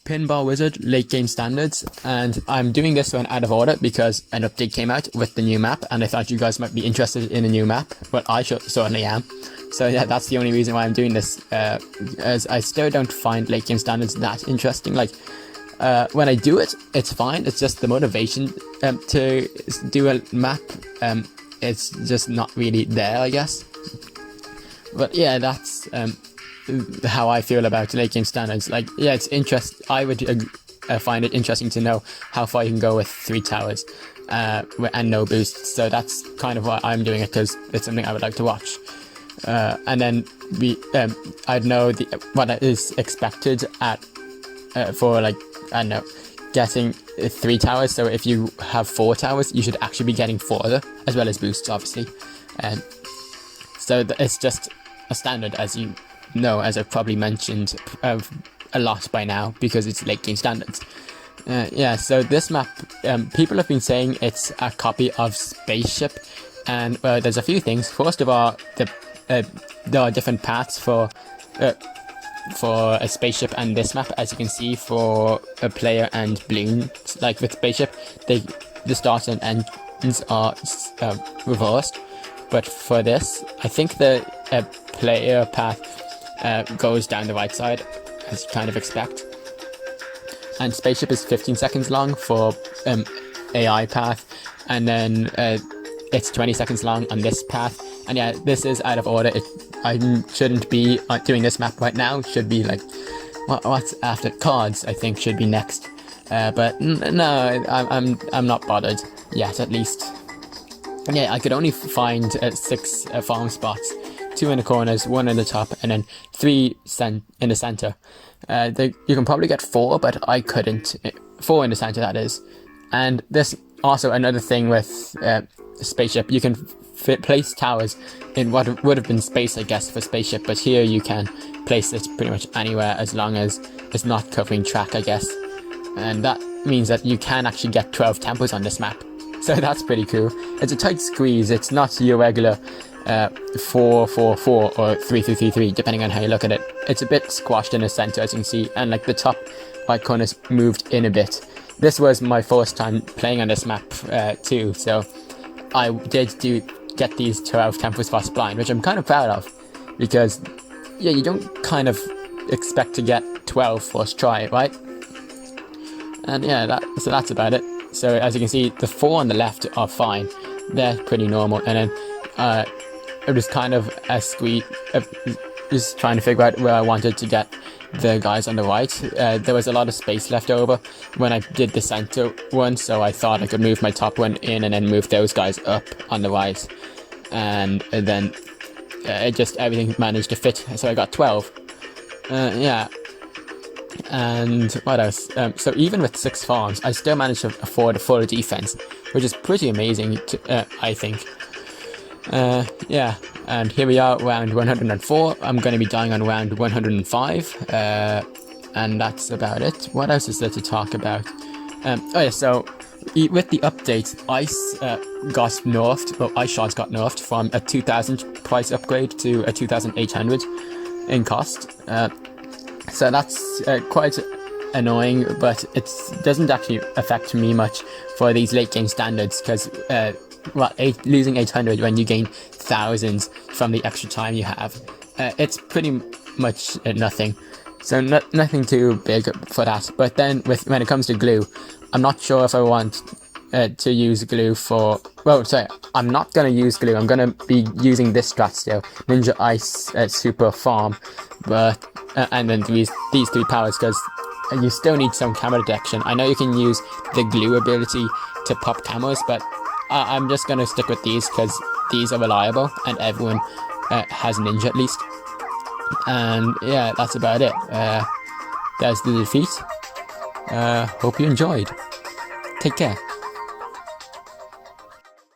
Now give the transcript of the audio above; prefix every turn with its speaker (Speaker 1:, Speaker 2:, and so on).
Speaker 1: Pinball Wizard late game standards, and I'm doing this one out of order because an update came out with the new map, and I thought you guys might be interested in a new map, but I certainly am. So yeah, that's the only reason why I'm doing this, as I still don't find late game standards that interesting. Like, when I do it, it's fine, it's just the motivation to do a map, it's just not really there, I guess. But yeah, that's how I feel about late game standards. Like, yeah, it's I would find it interesting to know how far you can go with 3 towers and no boosts. So that's kind of why I'm doing it, because it's something I would like to watch. And then I'd know what is expected at for, like, I don't know, getting 3 towers. So if you have 4 towers, you should actually be getting 4 as well as boosts, obviously. And so it's just a standard, as you know, as I've probably mentioned a lot by now, because it's late game standards. Yeah, so this map, people have been saying it's a copy of Spaceship, and there's a few things. First of all, there are different paths for a Spaceship and this map, as you can see, for a player and Bloons. Like with Spaceship, the start and ends are reversed, but for this, I think the player path goes down the right side, as you kind of expect. And Spaceship is 15 seconds long for AI path, and then it's 20 seconds long on this path. And yeah, this is out of order. I shouldn't be doing this map right now. It should be like, what's after? Cards, I think, should be next. But no, I'm not bothered yet, at least. Yeah, I could only find 6 farm spots. 2 in the corners, 1 in the top, and then 3 in the center. You can probably get 4, but I couldn't. 4 in the center, that is. And this also another thing with Spaceship. You can place towers in what would have been space, I guess, for Spaceship, but here you can place it pretty much anywhere as long as it's not covering track, I guess. And that means that you can actually get 12 tempos on this map. So that's pretty cool. It's a tight squeeze. It's not your regular 4-4-4 or 3-3-3-3, depending on how you look at it. It's a bit squashed in the center, as you can see, and like the top right corner's moved in a bit. This was my first time playing on this map too, so I did get these 12 tempo spots blind, which I'm kind of proud of, because yeah, you don't kind of expect to get 12 first try, right? And yeah, so that's about it. So as you can see, the 4 on the left are fine. They're pretty normal, and then it was kind of a squeeze, just trying to figure out where I wanted to get the guys on the right. There was a lot of space left over when I did the center one, so I thought I could move my top one in and then move those guys up on the right. And then everything managed to fit, so I got 12. Yeah. And what else? So even with 6 farms, I still managed to afford a full defense, which is pretty amazing, I think. Yeah, and here we are, round 104. I'm going to be dying on round 105, and that's about it. What else is there to talk about? Oh yeah, so with the update, ice got nerfed, well, ice shards got nerfed from a 2000 price upgrade to a 2800 in cost. So that's quite annoying, but it doesn't actually affect me much for these late game standards, because losing 800 when you gain thousands from the extra time you have, it's pretty much nothing. So nothing too big for that. But then when it comes to glue, I'm not sure if I want to use glue for... Well, sorry, I'm not going to use glue. I'm going to be using this strat still, Ninja Ice Super Farm, but and then these 3 powers, because you still need some camo detection. I know you can use the glue ability to pop camos, but I'm just going to stick with these because these are reliable and everyone has Ninja at least. And yeah, that's about it. There's the defeat. Hope you enjoyed. Take care.